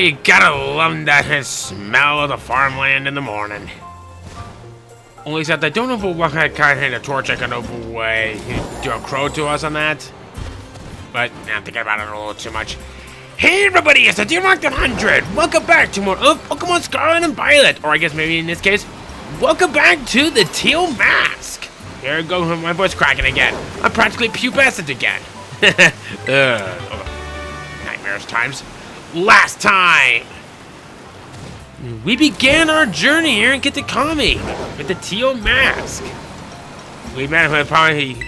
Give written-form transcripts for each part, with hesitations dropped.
you gotta love that smell of the farmland in the morning. Only except I don't know what kind of torch I can open way. Do a crow to us on that? But I'm thinking about it a little too much. Hey everybody, it's the Teal 100. Welcome back to more of Pokemon Scarlet and Violet. Or I guess maybe in this case, welcome back to the Teal Mask. Here we go, my voice cracking again. I'm practically pubescent again. Nightmares times. Last time, we began our journey here in Kitakami with the Teal Mask. We met with probably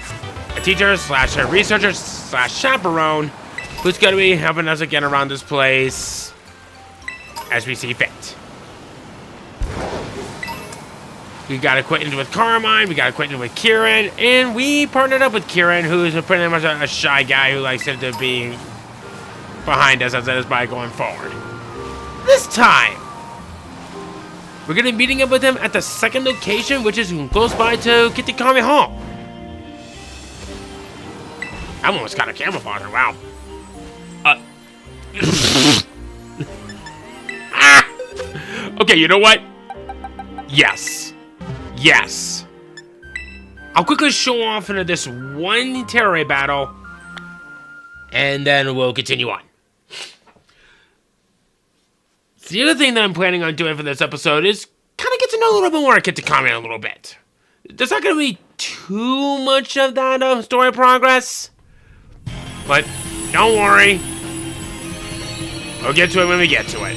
a teacher slash a researcher slash chaperone who's going to be helping us again around this place as we see fit. We got acquainted with Carmine, we got acquainted with Kieran, and we partnered up with Kieran, who's pretty much a shy guy who likes to be behind us as it is by going forward. This time, we're going to be meeting up with him at the second location, which is close by to Kitakami Hall. I almost got a camouflage, wow. Okay, you know what? Yes. Yes. I'll quickly show off into this one terror battle, and then we'll continue on. So the other thing that I'm planning on doing for this episode is kind of get to know a little bit more of Kitakami a little bit. There's not going to be too much of that story progress, but don't worry. We'll get to it when we get to it.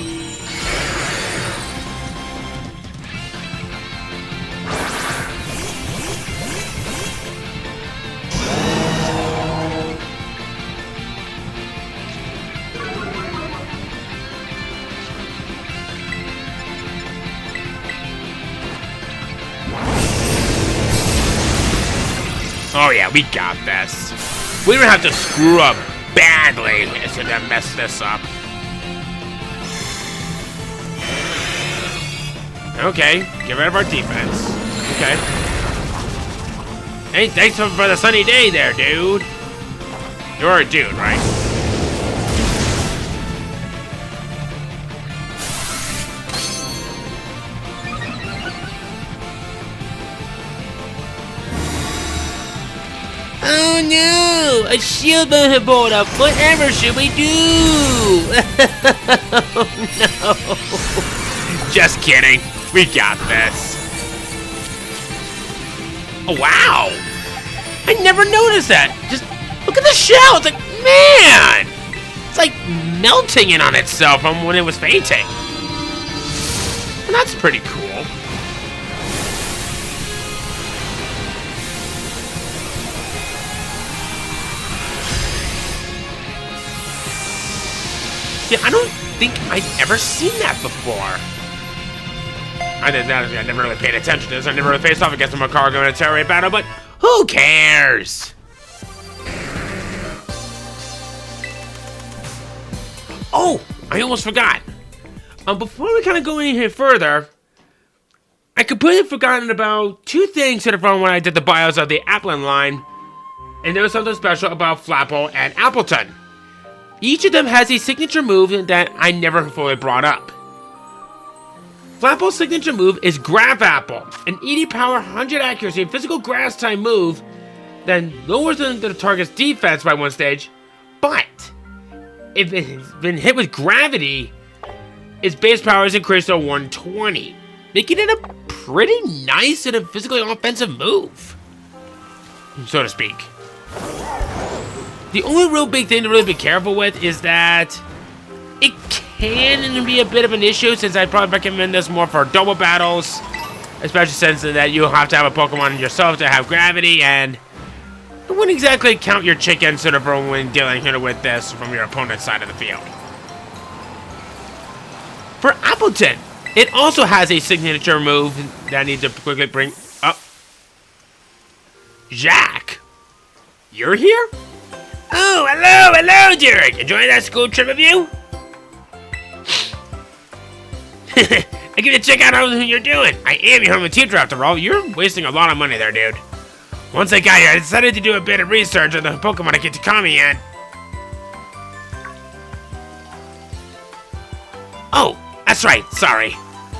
Oh yeah, we got this. We don't have to screw up badly to mess this up. Okay, get rid of our defense. Okay. Hey, thanks for the sunny day there, dude. You're a dude, right? Oh no! A shield bone had blown up! Whatever should we do? Oh no! Just kidding. We got this. Oh wow! I never noticed that. Just look at the shell. It's like, man! It's like melting in on itself from when it was fainting. And that's pretty cool. Yeah, I don't think I've ever seen that before. I never really paid attention to this. I never really faced off against a Macargo in a terror raid battle, but who cares? Oh, I almost forgot. Before we kind of go in here further, I completely forgotten about two things that are from when I did the bios of the Applin line, and there was something special about Flapple and Appleton. Each of them has a signature move that I never fully brought up. Flapple's signature move is Grab Apple, an 80 power, 100 accuracy, physical grass type move that lowers the target's defense by one stage, but if it's been hit with gravity, its base power is increased to 120, making it a pretty nice and a physically offensive move, so to speak. The only real big thing to really be careful with is that it can be a bit of an issue, since I'd probably recommend this more for double battles, especially since that you'll have to have a Pokemon yourself to have gravity, and it wouldn't exactly count your chicken sort of when dealing with this from your opponent's side of the field. For Appleton, it also has a signature move that I need to quickly bring up. Jack, you're here? Oh, hello, Derek. Enjoying that school trip of you? I get to check out everything you're doing. I am your home teacher after all. You're wasting a lot of money there, dude. Once I got here, I decided to do a bit of research on the Pokemon I get to Kitakami and... Oh, that's right, sorry.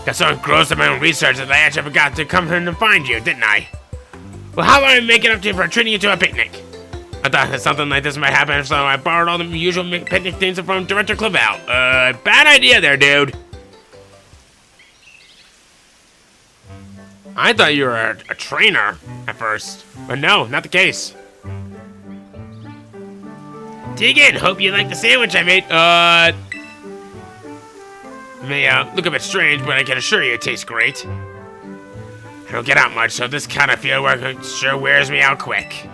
Got so engrossed in my own research that I actually forgot to come here and find you, didn't I? Well, how about I make it up to you for treating you to a picnic? I thought something like this might happen, so I borrowed all the usual picnic things from Director Clavel. Bad idea there, dude. I thought you were a trainer at first, but no, not the case. Dig in, hope you like the sandwich I made. May look a bit strange, but I can assure you it tastes great. I don't get out much, so this kind of field work sure wears me out quick.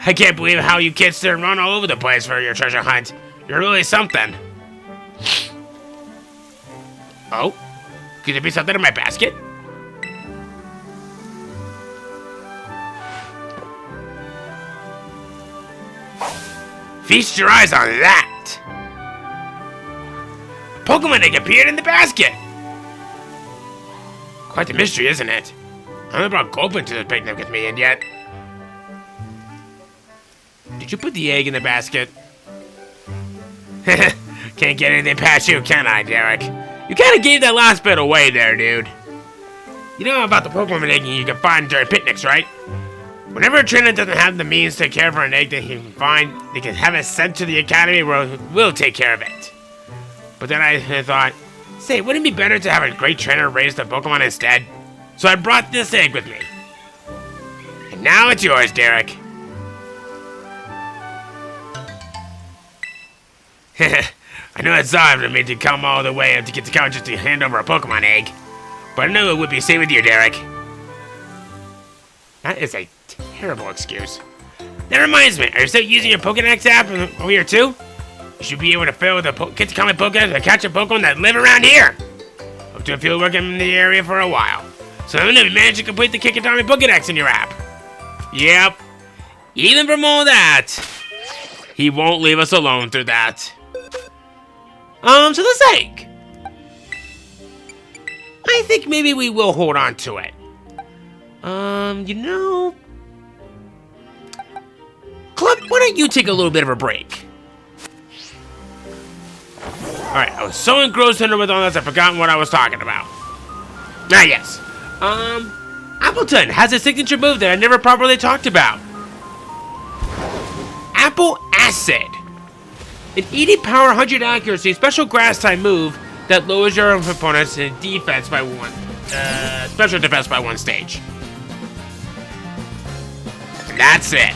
I can't believe how you kids still run all over the place for your treasure hunt. You're really something. Oh? Could there be something in my basket? Feast your eyes on that! A Pokemon egg appeared in the basket! Quite the mystery, isn't it? I haven't brought Gulpin to the picnic with me, and yet... Did you put the egg in the basket? Can't get anything past you, can I, Derek? You kinda gave that last bit away there, dude. You know about the Pokemon egg you can find during picnics, right? Whenever a trainer doesn't have the means to care for an egg that he can find, they can have it sent to the academy where we'll take care of it. But then I thought, say, wouldn't it be better to have a great trainer raise the Pokemon instead? So I brought this egg with me. And now it's yours, Derek. I know it's odd of me to come all the way up to get the couch just to hand over a Pokemon egg. But I know it would be safe with you, Derek. That is a terrible excuse. That reminds me, are you still using your Pokédex app over here too? You should be able to fill the get to common Pokédex to catch a Pokemon that live around here. Hope to feel working in the area for a while. So I'm gonna manage to complete the Kikitami Pokédex in your app. Yep. Even from all that, he won't leave us alone through that. So this egg. I think maybe we will hold on to it. You know... Club, why don't you take a little bit of a break? Alright, I was so engrossed in it with all this, I've forgotten what I was talking about. Ah, yes. Appleton has a signature move that I never properly talked about. Apple Acid. An 80 power, 100 accuracy, special grass type move that lowers your opponent's defense by one, special defense by one stage. And that's it.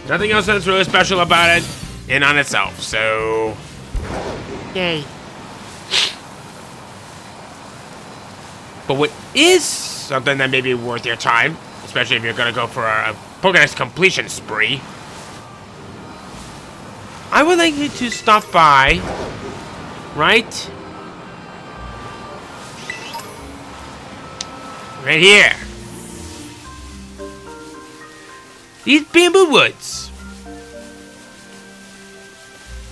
Nothing else that's really special about it in on itself, so... Yay. But what is something that may be worth your time, especially if you're gonna go for a Pokédex completion spree, I would like you to stop by, right here. These bamboo woods.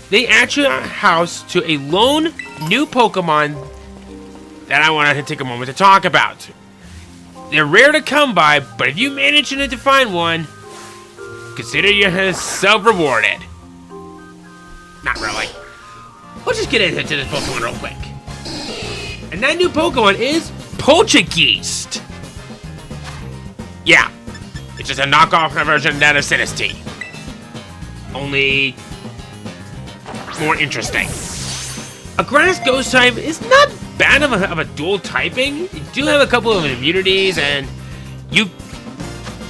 They actually are house to a lone new Pokemon that I wanted to take a moment to talk about. They're rare to come by, but if you manage to find one, consider yourself rewarded. Not really. We'll just get into this Pokemon real quick. And that new Pokemon is Poltergeist. Yeah, it's just a knockoff version of that of Sinistea. Only more interesting. A grass ghost type is not bad of a dual typing. You do have a couple of immunities, and you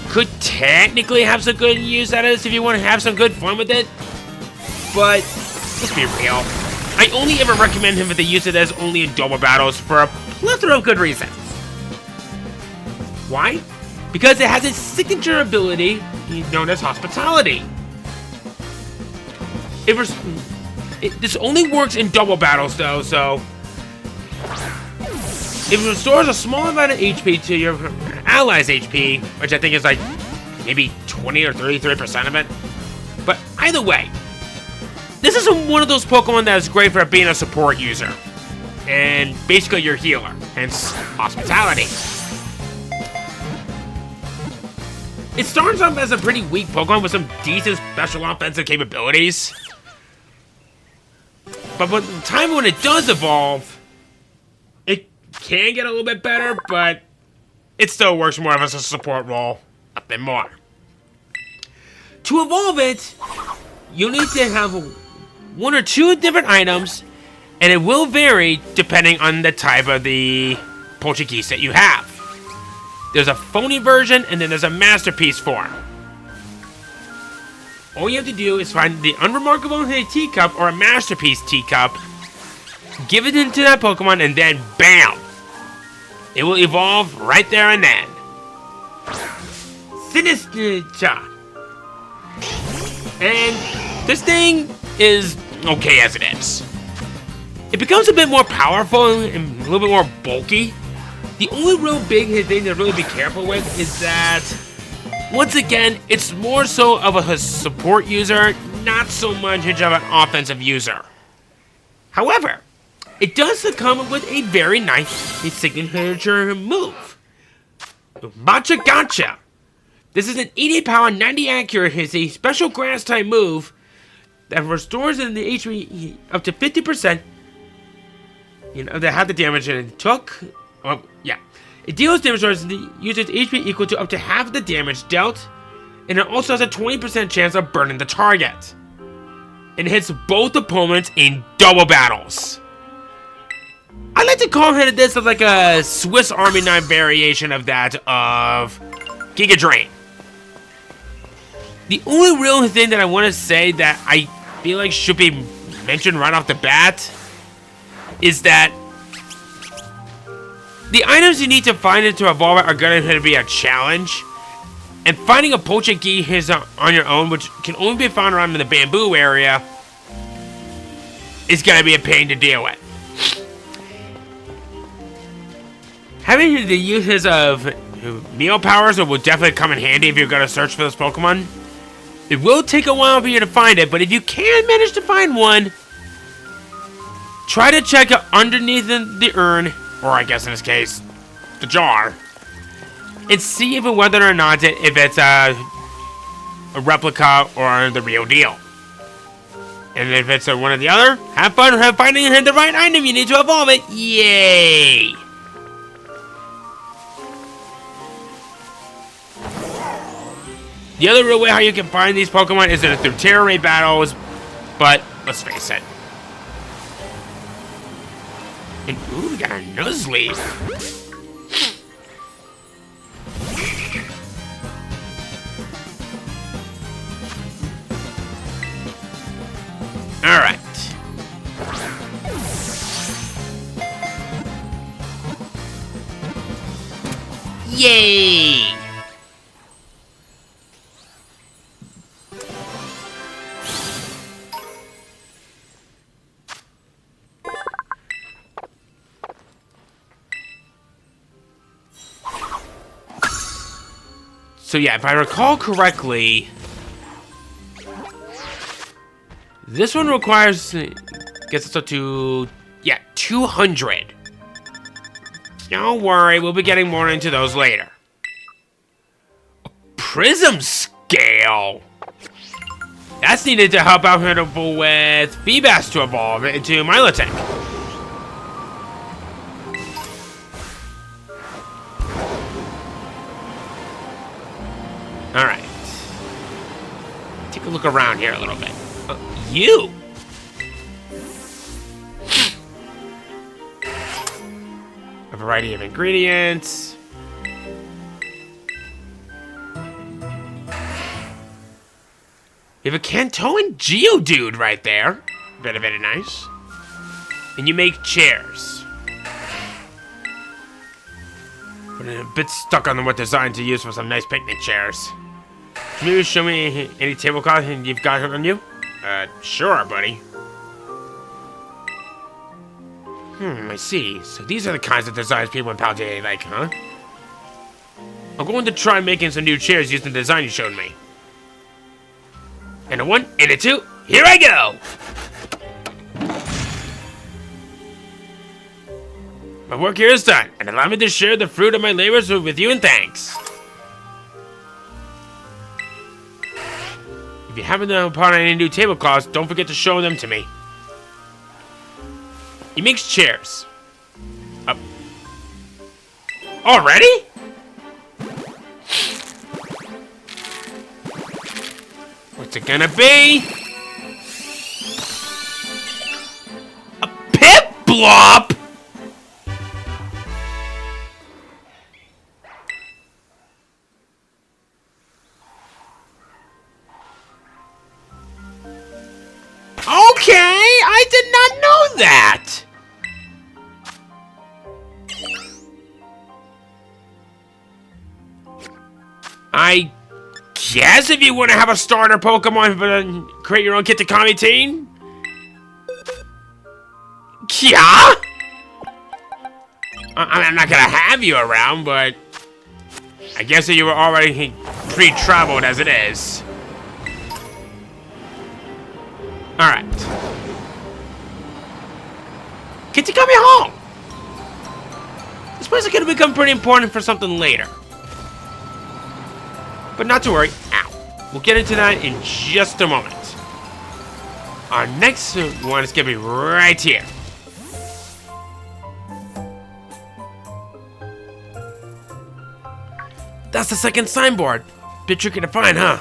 could technically have some good use out of this if you want to have some good fun with it. But let's be real. I only ever recommend him for the use of this only in double battles for a plethora of good reasons. Why? Because it has a signature ability known as Hospitality. This only works in double battles though, so it restores a small amount of HP to your allies' HP, which I think is like maybe 20 or 33% of it. But either way, this is one of those Pokemon that is great for being a support user. And basically your healer, hence Hospitality. It starts off as a pretty weak Pokemon with some decent special offensive capabilities. But by the time when it does evolve, it can get a little bit better, but it still works more of as a support role. Nothing more. To evolve it, you'll need to have 1 or 2 different items, and it will vary depending on the type of the Portuguese that you have. There's a phony version, and then there's a masterpiece form. All you have to do is find the unremarkable teacup or a masterpiece teacup, give it into that Pokemon, and then BAM! It will evolve right there and then. Sinister. And this thing is okay as it is. It becomes a bit more powerful and a little bit more bulky. The only real big thing to really be careful with is that, once again, it's more so of a support user, not so much of an offensive user. However, it does come with a very nice signature move. Matcha Gotcha. This is an 80 power, 90 accuracy special grass type move that restores in the HP up to 50%. You know, that had the damage and it took. Oh, yeah. It deals damage towards the user's HP equal to up to half the damage dealt, and it also has a 20% chance of burning the target. It hits both opponents in double battles. I like to call this like a Swiss Army knife variation of that of Giga Drain. The only real thing that I want to say that I feel like should be mentioned right off the bat is that the items you need to find to evolve it are going to be a challenge. And finding a Portuguese on your own, which can only be found around in the bamboo area, is going to be a pain to deal with. Having the uses of meal powers will definitely come in handy if you're going to search for this Pokemon. It will take a while for you to find it, but if you can manage to find one, try to check it underneath the urn, or I guess in this case, the jar, and see if whether or not if it's a replica or the real deal. And if it's one or the other, have fun finding the right item you need to evolve it. Yay! The other real way how you can find these Pokemon is through Terra Ray battles, but let's face it. And ooh, we got a Nuzleaf. All right. Yay! So yeah, if I recall correctly, this one requires, gets us up to, yeah, 200. Don't worry, we'll be getting more into those later. A Prism Scale. That's needed to help out with Feebas to evolve into Milotic. Alright. Take a look around here a little bit. You! A variety of ingredients. You have a Kantoan Geodude right there. Very nice. And you make chairs. But I'm a bit stuck on what design to use for some nice picnic chairs. Can you show me any tablecloth you've got on you? Sure, buddy. I see. So these are the kinds of designs people in Paldea like, huh? I'm going to try making some new chairs using the design you showed me. And a 1, and a 2, here I go! My work here is done, and allow me to share the fruit of my labors with you in thanks. If you happen to upon any new tablecloths, don't forget to show them to me. He makes chairs. Up. Already? What's it gonna be? A pit blop? Okay, I did not know that. I guess if you want to have a starter Pokemon, but create your own Kitakami team. Yeah? I'm not gonna have you around, but I guess that you were already pre-traveled as it is. Alright. Kitakami home! This place is gonna become pretty important for something later. But not to worry. Ow. We'll get into that in just a moment. Our next one is gonna be right here. That's the second signboard. Bit tricky to find, huh?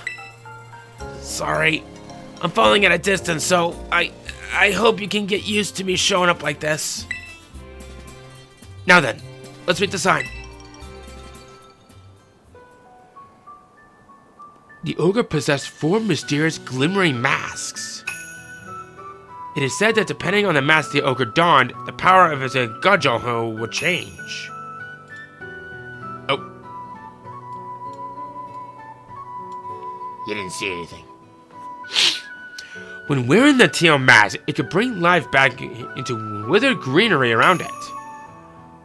Sorry. I'm falling at a distance, so I hope you can get used to me showing up like this. Now then, let's read the sign. The ogre possessed 4 mysterious glimmering masks. It is said that depending on the mask the ogre donned, the power of his Gajoho would change. Oh. You didn't see anything. When wearing the Teal mask, it could bring life back into withered greenery around it.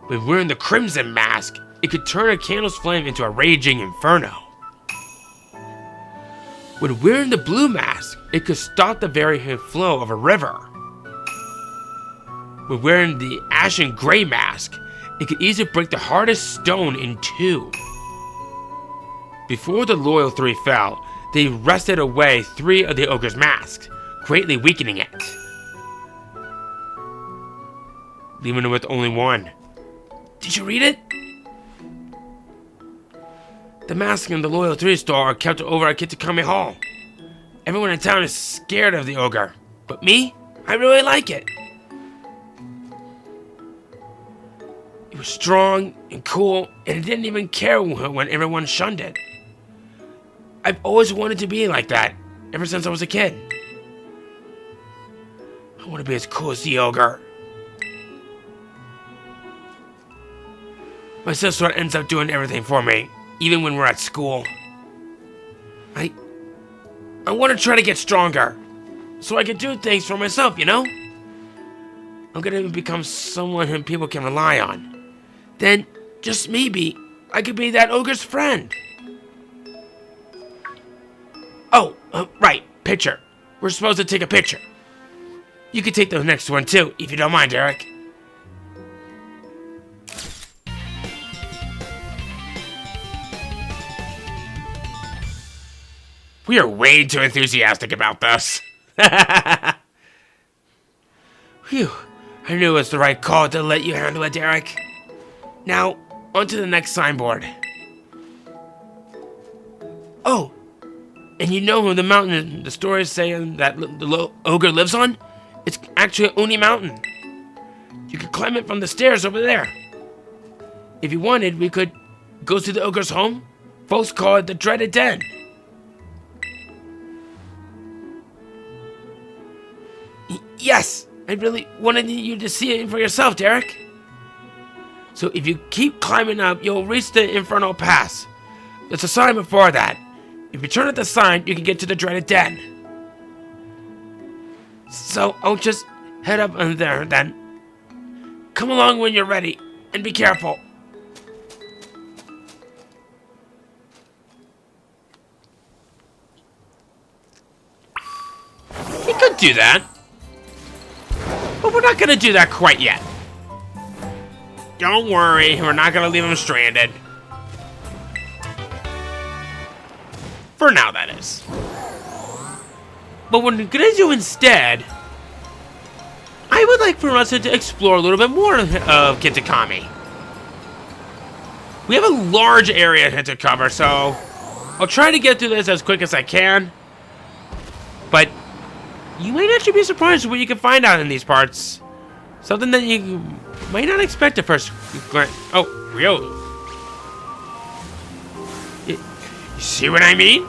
When wearing the Crimson mask, it could turn a candle's flame into a raging inferno. When wearing the Blue mask, it could stop the very flow of a river. When wearing the Ashen Gray mask, it could easily break the hardest stone in 2. Before the Loyal 3 fell, they wrested away 3 of the ogre's masks, greatly weakening it, leaving it with only 1. Did you read it? The mask in the Loyal 3 store are kept over at Kitakami Hall. Everyone in town is scared of the ogre, but me, I really like it. It was strong and cool, and it didn't even care when everyone shunned it. I've always wanted to be like that, ever since I was a kid. I want to be as cool as the ogre. My sister ends up doing everything for me, even when we're at school. I want to try to get stronger, so I can do things for myself, you know? I'm gonna become someone whom people can rely on. Then, just maybe, I could be that ogre's friend. Oh, right, picture. We're supposed to take a picture. You can take the next one too, if you don't mind, Eric. We are way too enthusiastic about this. Phew, I knew it was the right call to let you handle it, Derek. Now, on to the next signboard. Oh, and you know who the mountain the story is saying that the ogre lives on? It's actually Oni Mountain. You could climb it from the stairs over there. If you wanted, we could go to the ogre's home. Folks call it the Dreaded Den. Yes, I really wanted you to see it for yourself, Derek. So if you keep climbing up, you'll reach the Infernal Pass. There's a sign before that. If you turn at the sign, you can get to the Dreaded Den. So I'll just head up there then. Come along when you're ready, and be careful. He could do that. But we're not gonna do that quite yet. Don't worry, we're not gonna leave him stranded. For now, that is. But what we're gonna do instead, I I would like for us to explore a little bit more of Kitakami. We have a large area to cover, so I'll try to get through this as quick as I can. But you might actually be surprised what you can find out in these parts. Something that you might not expect at first glance. Oh, Rio. You see what I mean?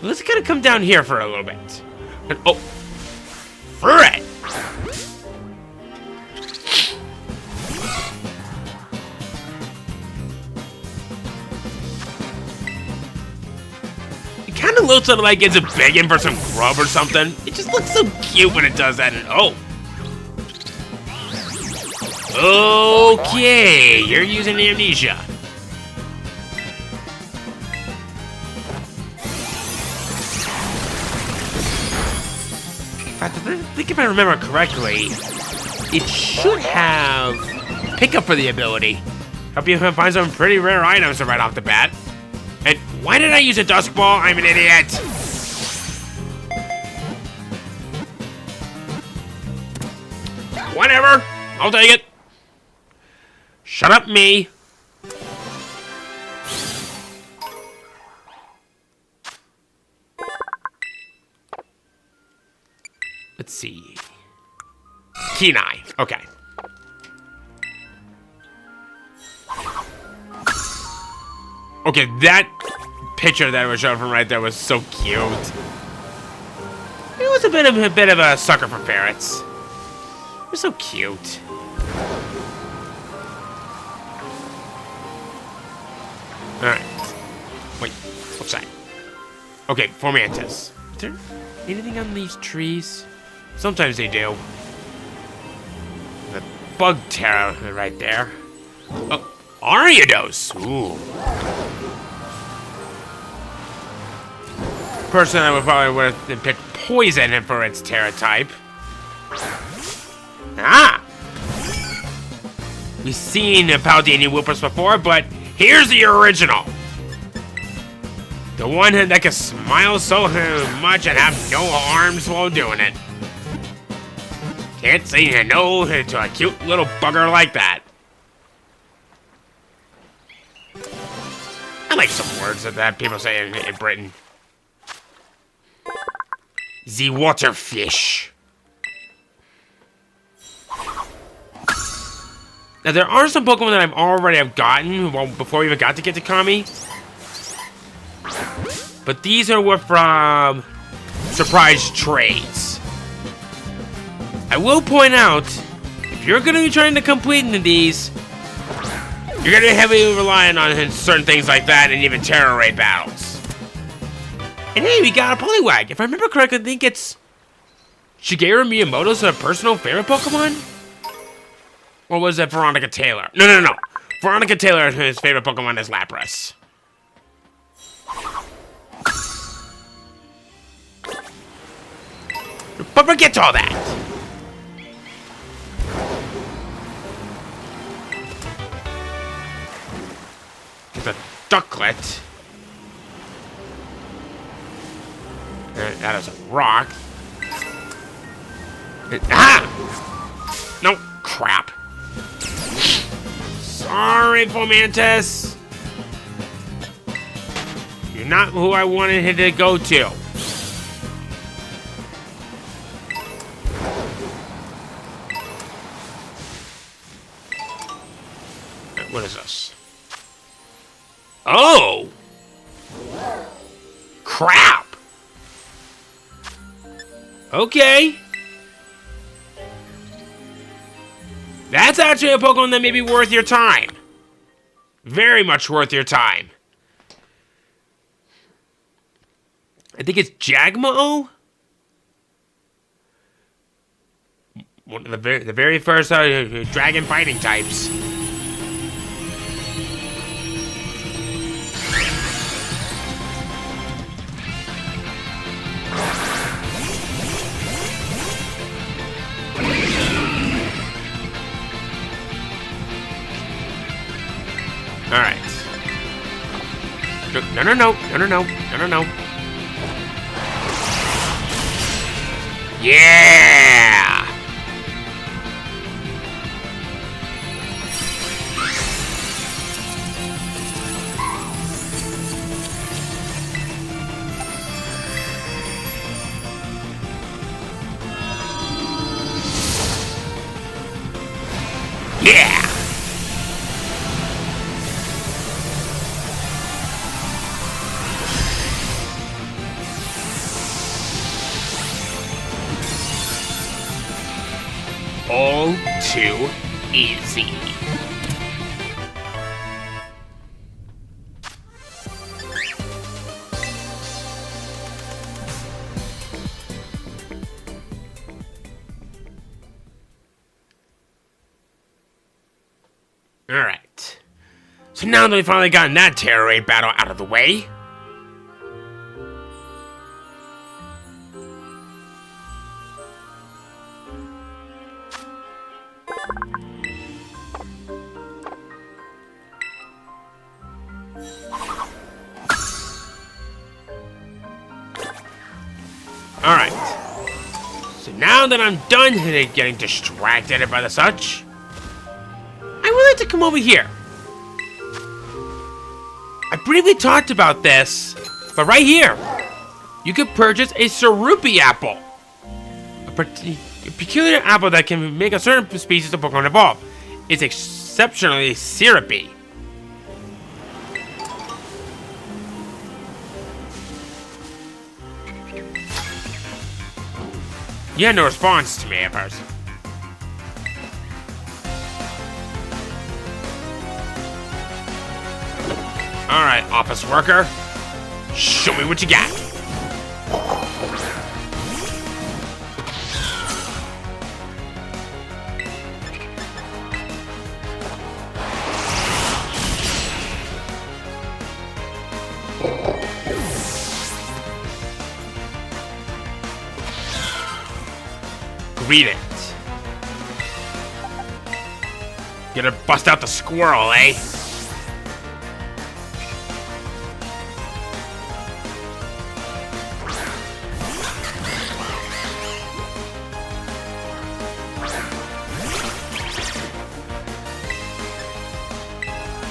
Let's kind of come down here for a little bit. And, oh, Fred! It kind of looks like it's begging for some grub or something. It just looks so cute when it does that. And oh, okay, you're using amnesia. I think if I remember correctly, it should have pickup for the ability. Help you find some pretty rare items right off the bat. And why did I use a dusk ball? I'm an idiot. Whatever. I'll take it. Shut up, me. Let's see. Kenai. Okay. Okay, that picture that was shown from right there was so cute. It was a bit of a sucker for ferrets. They're so cute. All right. Wait. What's that? Okay, four mantis. Is there anything on these trees? Sometimes they do. The bug terror right there. Oh, Ariados. Ooh. Person I would probably have picked poison for its terror type. Ah! We've seen Paldean Whoopers before, but here's the original. The one that can smile so much and have no arms while doing it. Can't say no to a cute little bugger like that. I like some words that people say in Britain. The waterfish. Now there are some Pokemon that I've already gotten before we even got to Kitakami. But these are from surprise trades. I will point out, if you're going to be trying to complete these, you're going to be heavily relying on certain things like that and even terror raid battles. And hey, we got a Poliwag. If I remember correctly, I think it's Shigeru Miyamoto's personal favorite Pokemon? Or was it Veronica Taylor? No. Veronica Taylor, his favorite Pokemon is Lapras. But forget all that. The ducklet. That is a rock. No, crap. Sorry, Fomantis. You're not who I wanted him to go to. What is this? Oh! Crap! Okay. That's actually a Pokemon that may be worth your time. Very much worth your time. I think it's Jagmo? One of the very first dragon fighting types. Alright. No. Yeah! Yeah! All too easy. Alright. So now that we've finally gotten that terror raid battle out of the way, alright. So now that I'm done getting distracted by the such, I would like to come over here. I briefly talked about this, but right here, you could purchase a Sarupi apple. A peculiar apple that can make a certain species of Pokemon evolve. It's exceptionally syrupy. You had no response to me at first. Alright, office worker. Show me what you got. Read it. Gonna bust out the squirrel, eh?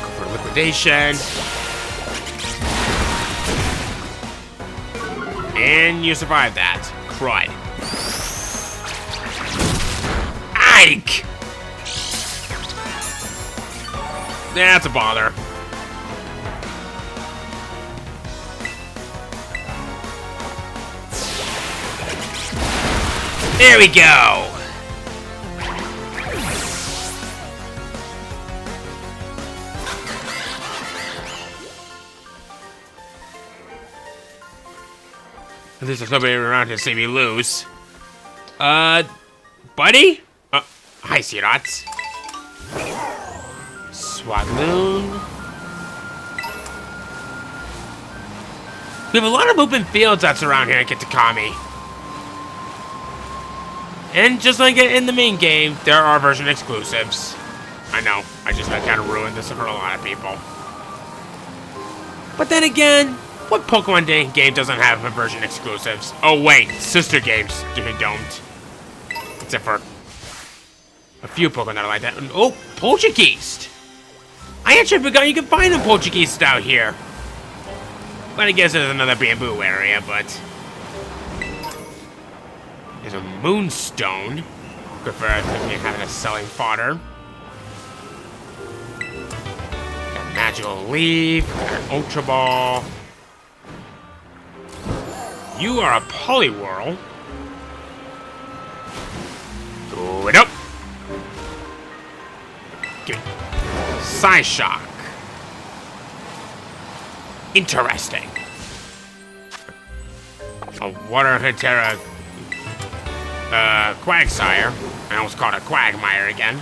Go for liquidation. And you survived that. Crud. Ike! That's a bother. There we go! At least there's nobody around to see me lose. Buddy? Hi, Searots. Swagloon. We have a lot of open fields that's around here at Kitakami. And just like in the main game, there are version exclusives. I know, I kind of ruined this for a lot of people. But then again, what Pokemon game doesn't have a version exclusives? Oh wait, sister games don't. Except for a few Pokemon that are like that. Oh, Poltergeist! I actually forgot you can find a Poltergeist out here. But I guess there's another bamboo area, but... There's a Moonstone. Good for having a selling fodder. Got a Magical Leaf, got an Ultra Ball. You are a Poliwhirl. Good up. Psyshock. Interesting. A Water Hatera Quagsire. I almost called it Quagmire again.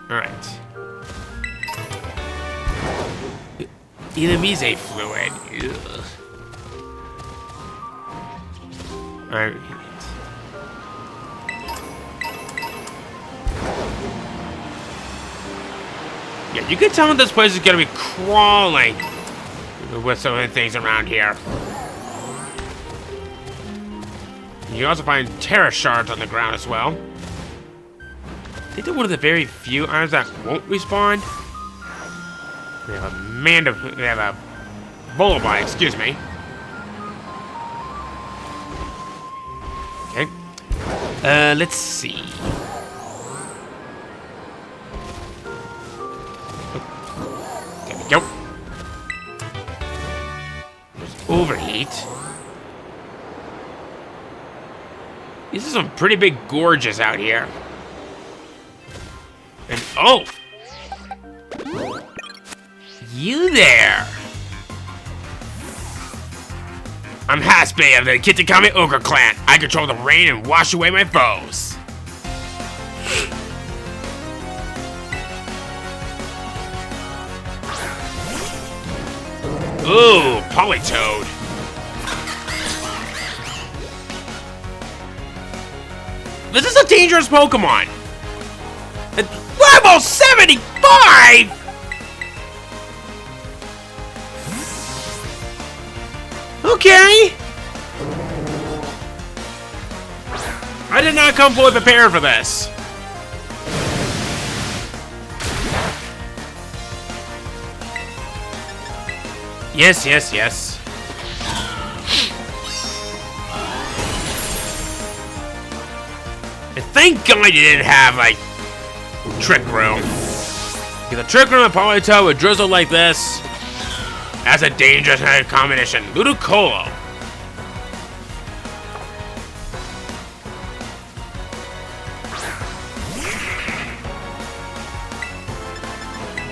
Alright. Inamise fluid. Ugh. Alright. Yeah, you can tell this place is gonna be crawling with some of the things around here. You can also find terra shards on the ground as well. I think they're one of the very few items that won't respawn. We have a we have a Volibine, excuse me. Okay. Let's see. There we go. There's overheat. These are some pretty big gorges out here. And oh! You there! I'm Hasbay of the Kitakami Ogre Clan. I control the rain and wash away my foes. Ooh, Polytoad. This is a dangerous Pokemon. At level 75! Okay. I did not come fully prepared for this. Yes, yes, yes. And thank God you didn't have, like, Trick Room. Because a Trick Room and Polito would drizzle like this. That's a dangerous combination. Ludicolo.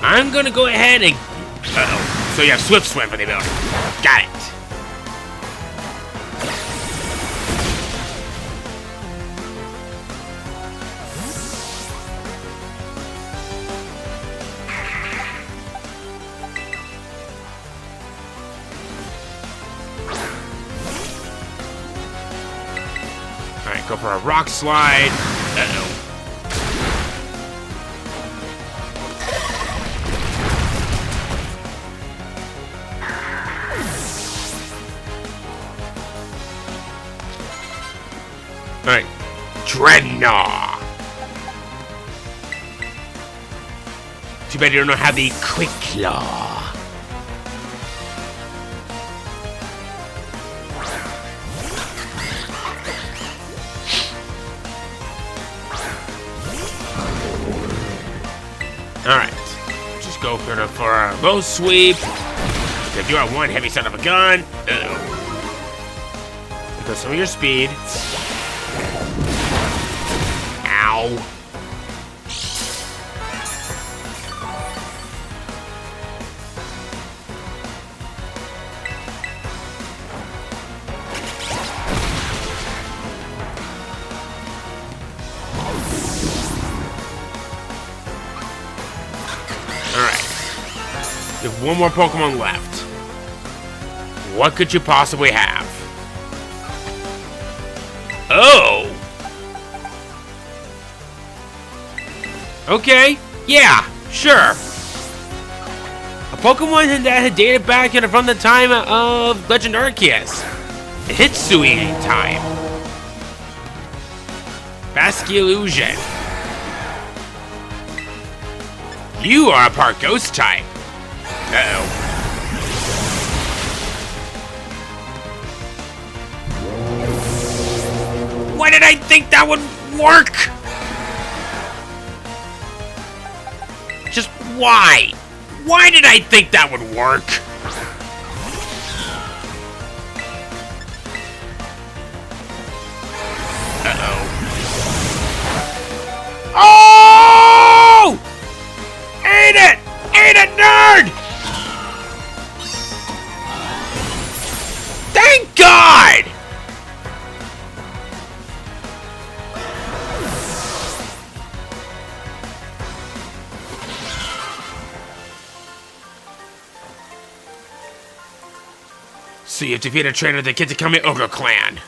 I'm gonna go ahead and... Uh-oh. So you have Swift Swim for the ability. Got it. Alright, go for a Rock Slide. Uh-oh. Alright. Dreadnought. Too bad you don't know how the Quick Claw. Alright. Just go for a low sweep. If you have one heavy son of a gun. Uh-oh. Because some of your speed. Ow. You have one more Pokemon left. What could you possibly have? Oh! Okay, yeah, sure. A Pokemon that had dated back from the time of Legend Arceus. A Hitsui time. Bascullusion. You are a part Ghost type. Uh-oh. Why did I think that would work? Just why? Why did I think that would work? Uh-oh. Oh! Eat it! Eat it, nerd! Thank God! So you defeated a trainer of the Kitakami Ogre Clan.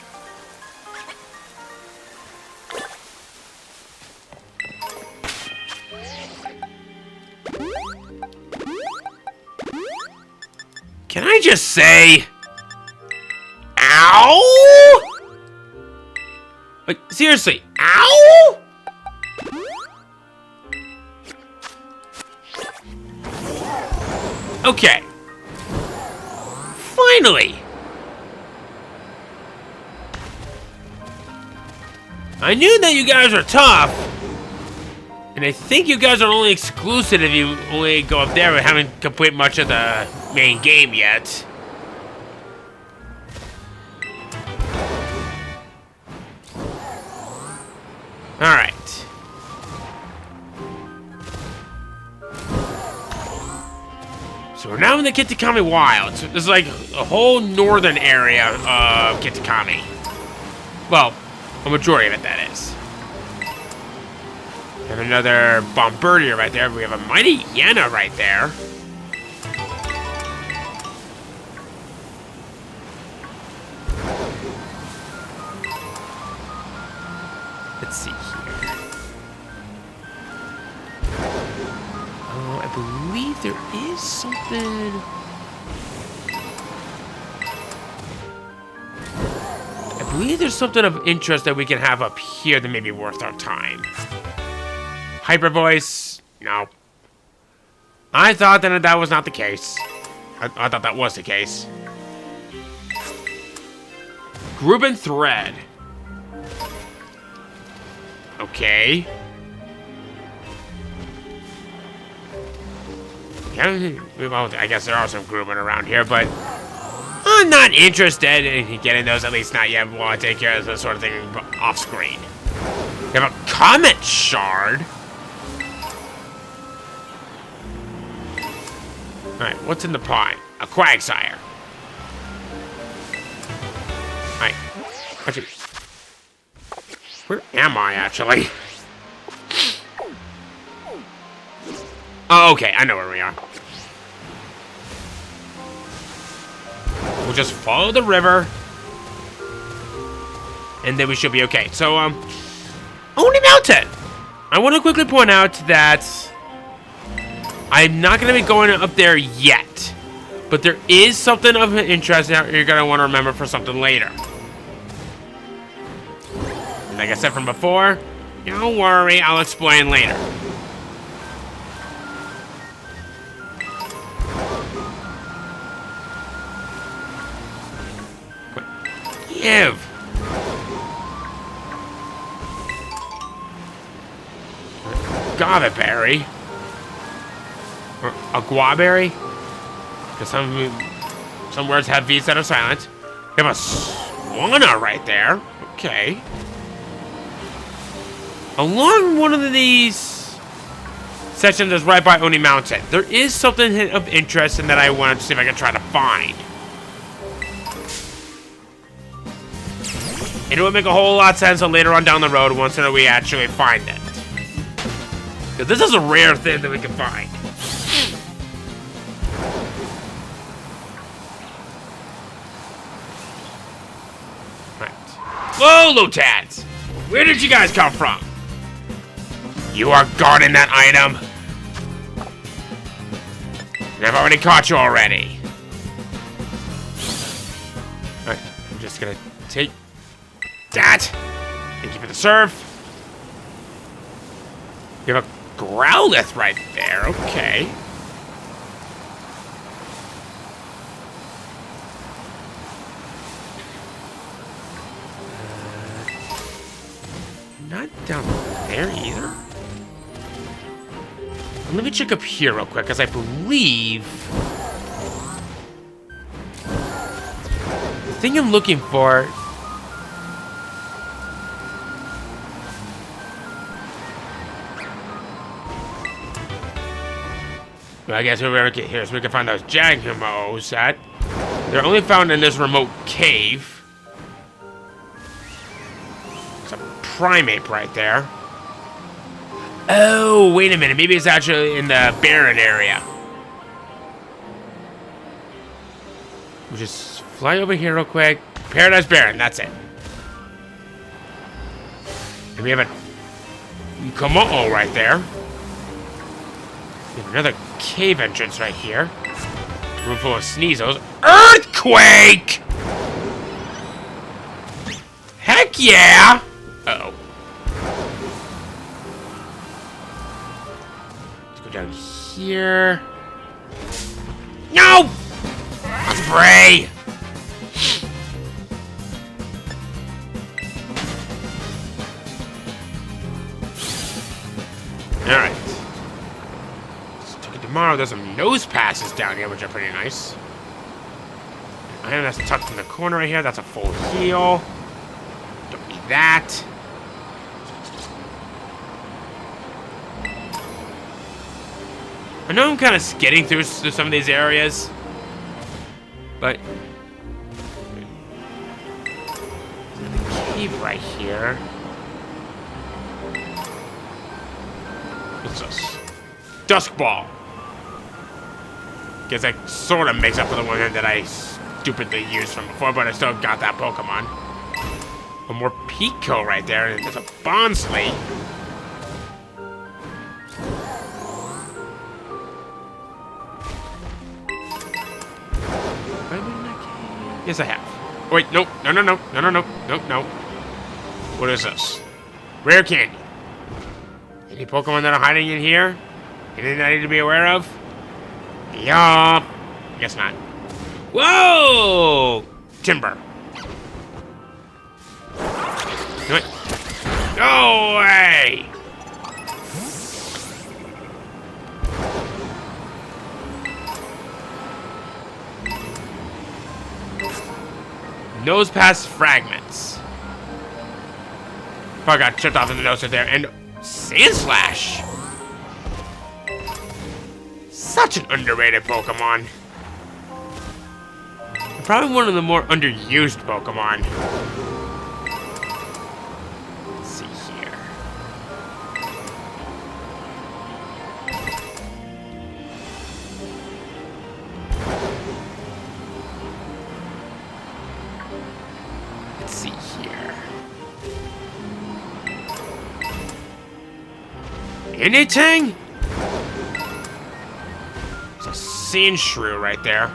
Can I just say... Ow! Like, seriously, ow? Okay. Finally! I knew that you guys are tough. And I think you guys are only exclusive if you only go up there. We haven't completed much of the main game yet. Alright. So we're now in the Kitakami Wilds. So this is like a whole northern area of Kitakami. Well, a majority of it, that is. We have another Bombardier right there. We have a Mighty Hyena right there. Let's see here. I believe there is something... I believe there's something of interest that we can have up here that may be worth our time. Hyper voice? No. I thought that was not the case. I thought that was the case. Gruben thread. Okay. Yeah, well, I guess there are some Gruben around here, but I'm not interested in getting those, at least not yet. While I take care of this sort of thing off screen. We have a Comet Shard. Alright, what's in the pot? A Quagsire. Alright. Actually, where am I, actually? Oh, okay, I know where we are. We'll just follow the river. And then we should be okay. So, Oni Mountain! I want to quickly point out that I'm not going to be going up there yet. But there is something of interest that you're going to want to remember for something later. Like I said from before, don't worry, I'll explain later. Give. Agave berry. Or a guaberry. Because some words have V's that are silent. We have a Swanna right there. Okay. Along one of these sections is right by Oni Mountain. There is something of interest in that I wanted to see if I can try to find. It would make a whole lot of sense later on down the road once we actually find it. Because this is a rare thing that we can find. Right. Whoa, Lotans! Where did you guys come from? You are guarding that item. And I've already caught you already. Alright, I'm just gonna take that. Thank you for the serve. You have a Growlithe right there. Okay. Not down there either. Let me check up here real quick, because I believe the thing I'm looking for. Well, I guess we're gonna get here so we can find those Jagumos that they're only found in this remote cave. There's a primate right there. Oh, wait a minute. Maybe it's actually in the barren area. We'll just fly over here real quick. Paradise Barren, that's it. And we have a Komodo right there. We have another cave entrance right here. Room full of sneezels. Earthquake! Heck yeah! Uh-oh. Let's go down here. No! Spray! Alright. Let's take it tomorrow. There's some nose passes down here, which are pretty nice. Iron that's tucked in the corner right here. That's a full heal. Don't need that. I know I'm kind of skidding through some of these areas, but there's a cave right here. What's this? Dusk Ball. Guess that sort of makes up for the one that I stupidly used from before, but I still got that Pokemon. A more Pico right there, and there's a Bonsly. Yes, I have. Wait, nope. No. What is this? Rare candy. Any Pokemon that are hiding in here? Anything that I need to be aware of? Yeah. Guess not. Whoa! Timber. No way! Nose pass fragments. Probably got chipped off in the nose right there. And Sandslash. Such an underrated Pokemon. Probably one of the more underused Pokemon. Let's see here. Let's see here. Anything? There's a Sandshrew right there.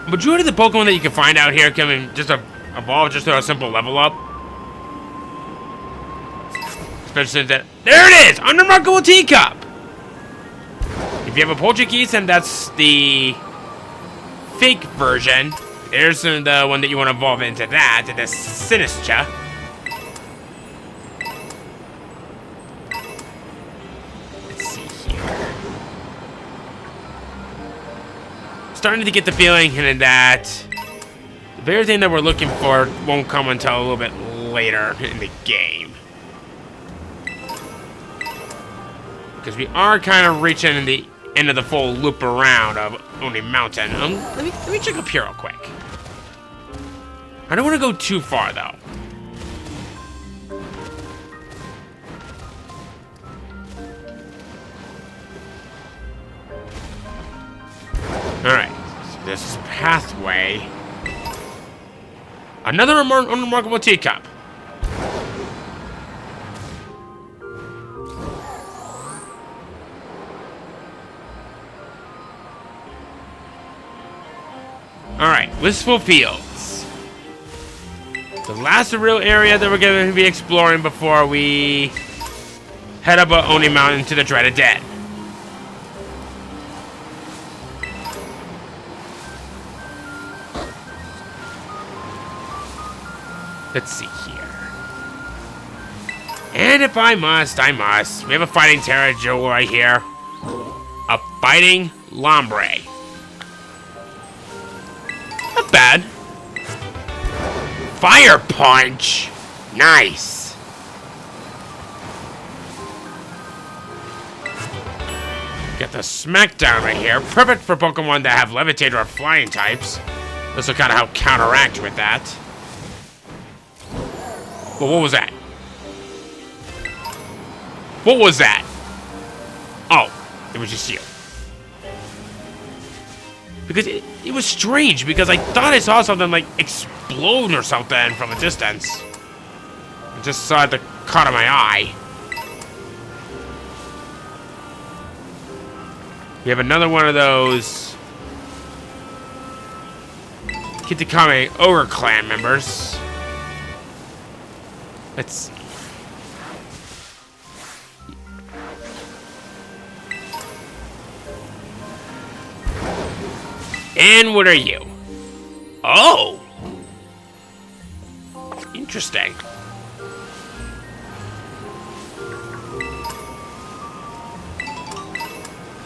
Majority of the Pokemon that you can find out here can just evolve just to a simple level up. Especially since that. There it is! Unremarkable Teacup! If you have a Poltergeist, and that's the fake version. There's the one that you want to evolve into that, the Sinistra. Let's see here. Starting to get the feeling that the very thing that we're looking for won't come until a little bit later in the game. Because we are kind of reaching the end of the full loop around of Oni Mountain. Let me check up here real quick. I don't want to go too far though. Alright, so this is a pathway. Another unremarkable teacup. Alright, Wistful Fields. The last real area that we're going to be exploring before we head up Oni Mountain to the Dreaded Dead. Let's see here. And if I must, I must. We have a fighting Terra right here. A fighting Lombre. Not bad. Fire Punch. Nice. Get the Smackdown right here. Perfect for Pokemon that have Levitate or Flying types. This will kind of help counteract with that. But what was that? What was that? Oh, it was just you. Because it was strange, because I thought I saw something like explode or something from a distance. I just saw it the corner of my eye. We have another one of those Kitakami Ogre Clan members. Let's see. And what are you? Oh! Interesting.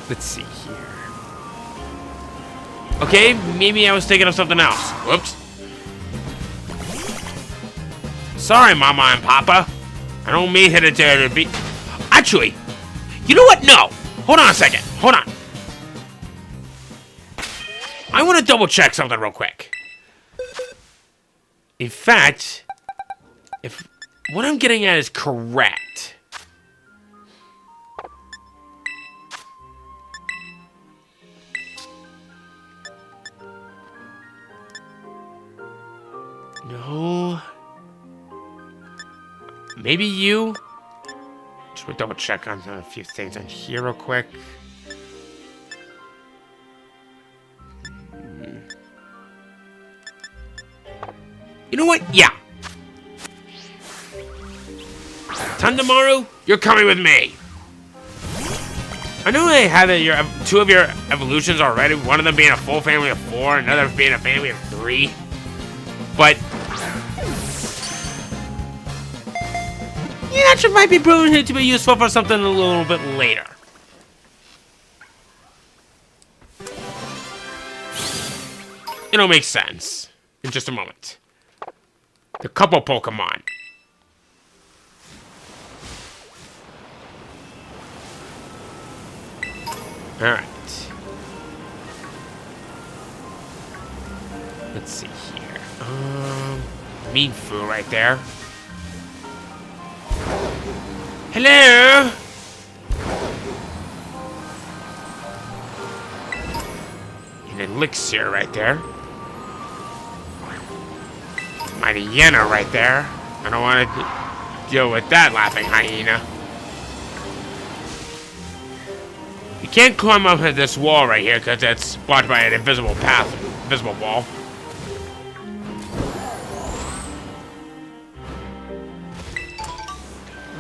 Let's see here. Okay, maybe I was thinking of something else. Whoops. Sorry, Mama and Papa. I don't mean to be... Actually, you know what? No. Hold on a second. Hold on. I want to double check something real quick. In fact, if what I'm getting at is correct... No. Maybe you? Just double check on a few things on here real quick. You know what? Yeah. Tandamaru, you're coming with me. I know they have two of your evolutions already. One of them being a full family of 4, another being a family of 3. But yeah, that might be proven to be useful for something a little bit later. It'll make sense in just a moment. The couple Pokemon. Alright. Let's see here. Meanfu right there. Hello? An Elixir right there. Mighty Yena right there. I don't want to deal with that laughing hyena. You can't climb up this wall right here because it's blocked by an invisible path, invisible wall.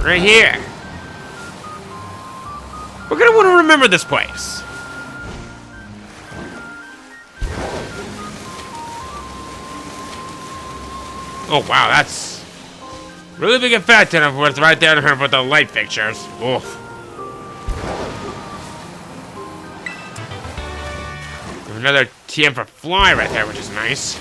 Right here. We're gonna want to remember this place. Oh wow, that's really big and fat enough with right there for the light fixtures. Oof. Another TM for Fly right there, which is nice.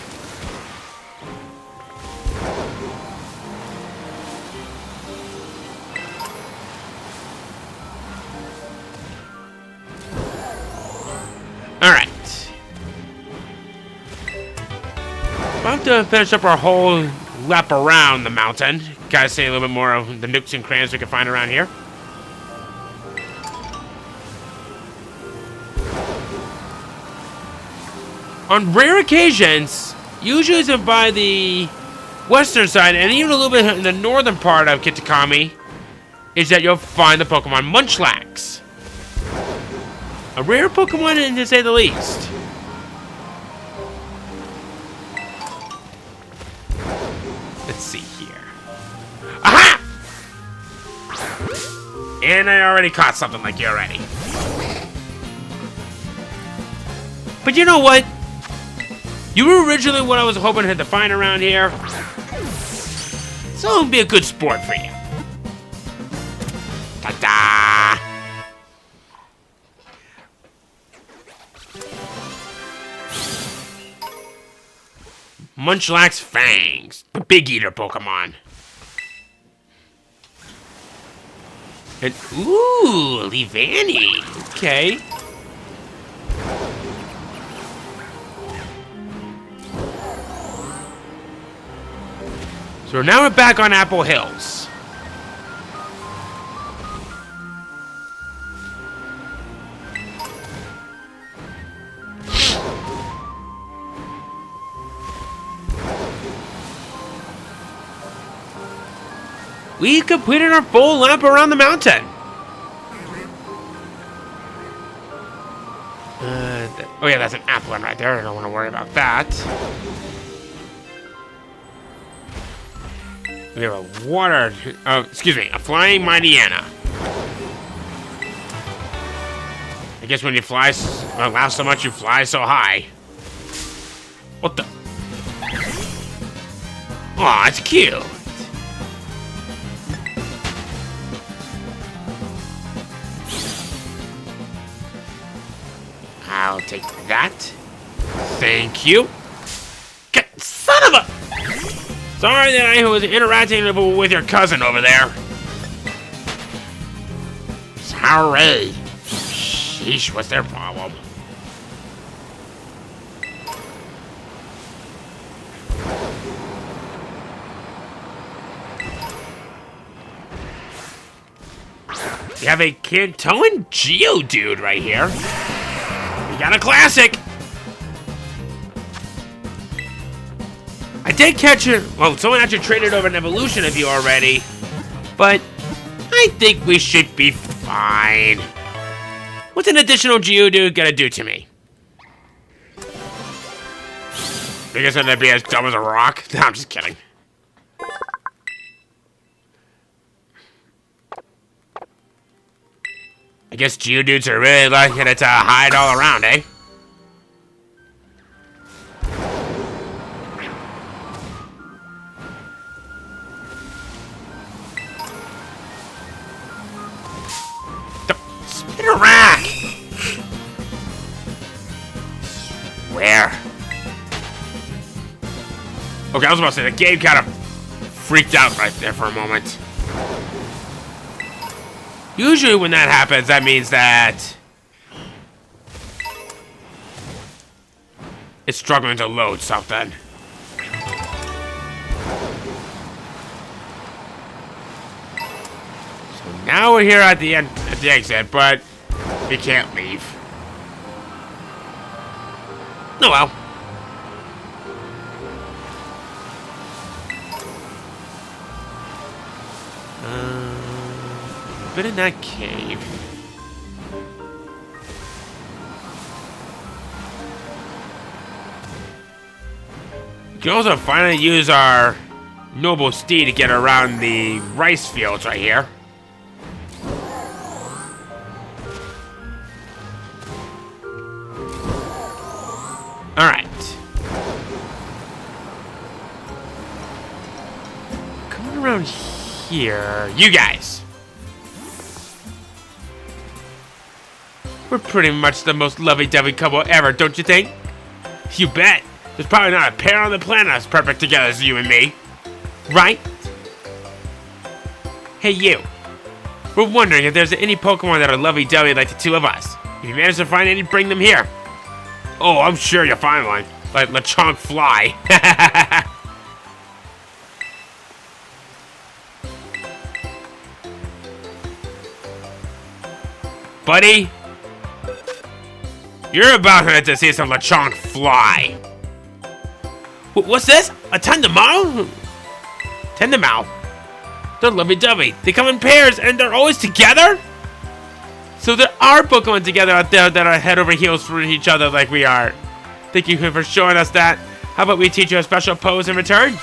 Alright. About to finish up our whole lap around the mountain. Gotta see a little bit more of the nooks and crannies we can find around here. On rare occasions, usually it's by the western side and even a little bit in the northern part of Kitakami, is that you'll find the Pokemon Munchlax. A rare Pokemon, to say the least. Let's see here. Aha! And I already caught something like you already. But you know what? You were originally what I was hoping to find around here. So it'll be a good sport for you. Ta-da! Munchlax Fangs, the Big Eater Pokemon. And ooh, Leavanny. Okay. So now we're back on Apple Hills. We completed our full lap around the mountain. Oh yeah, that's an apple one right there. I don't want to worry about that. We have a water... Oh, excuse me. A flying Montana. I guess when you fly... laugh so much, you fly so high. What the... Aw, it's cute. I'll take that. Thank you. Son of a... Sorry that I was interacting with your cousin over there. Sorry. Sheesh, what's their problem? We have a Cantoan Geodude right here. We got a classic. I did catch it. Well, someone actually traded over an evolution of you already. But I think we should be fine. What's an additional Geodude gonna do to me? You guess it'd be as dumb as a rock? No, I'm just kidding. I guess Geodudes are really lucky to hide all around, eh? Spitter-rack! Where? Okay, I was about to say, the game kind of freaked out right there for a moment. Usually when that happens, that means that it's struggling to load something. So now we're here at the end, at the exit, but we can't leave. Oh well. Been in that cave. We can also finally use our noble steed to get around the rice fields right here. Alright. Coming around here. You guys. We're pretty much the most lovey-dovey couple ever, don't you think? You bet. There's probably not a pair on the planet as perfect together as you and me. Right? Hey, you. We're wondering if there's any Pokemon that are lovey-dovey like the two of us. If you manage to find any, bring them here. Oh, I'm sure you'll find one. Like Lechonk Fly. Buddy? You're about to see some Lechonk Fly. What's this? A Tendemau? Tendemau. They're lovey-dovey. They come in pairs and they're always together? So there are Pokemon together out there that are head over heels for each other like we are. Thank you for showing us that. How about we teach you a special pose in return?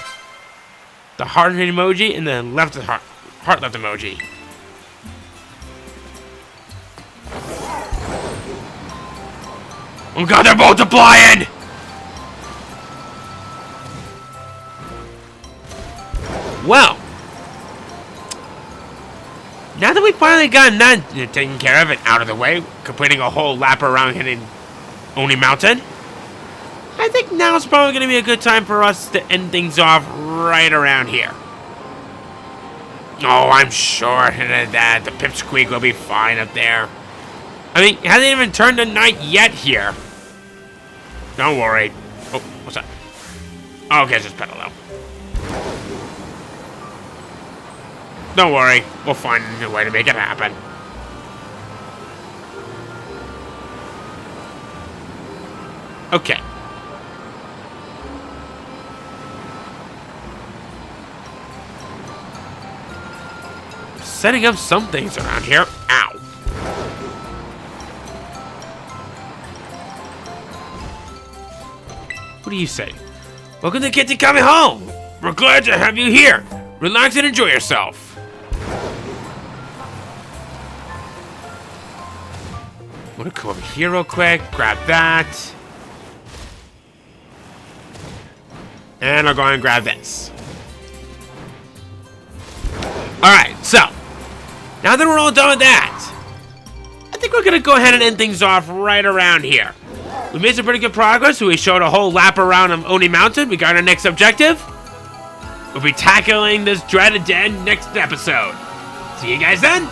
The heart emoji and the left heart left emoji. Oh god, they're multiplying! Well, now that we've finally gotten that taken care of and out of the way, completing a whole lap around hitting Oni Mountain, I think now's probably going to be a good time for us to end things off right around here. Oh, I'm sure that the Pipsqueak will be fine up there. I mean, it hasn't even turned the night yet here. Don't worry. Oh, what's that? Oh, okay, it's just Petalil. Don't worry. We'll find a way to make it happen. Okay. Setting up some things around here. Ow. What do you say? Welcome to Kitty Coming Home. We're glad to have you here. Relax and enjoy yourself. I'm gonna come over here real quick, grab that. And I'll go and grab this. Alright, so now that we're all done with that, I think we're gonna go ahead and end things off right around here. We made some pretty good progress. We showed a whole lap around of Oni Mountain. We got our next objective. We'll be tackling this dreaded den next episode. See you guys then.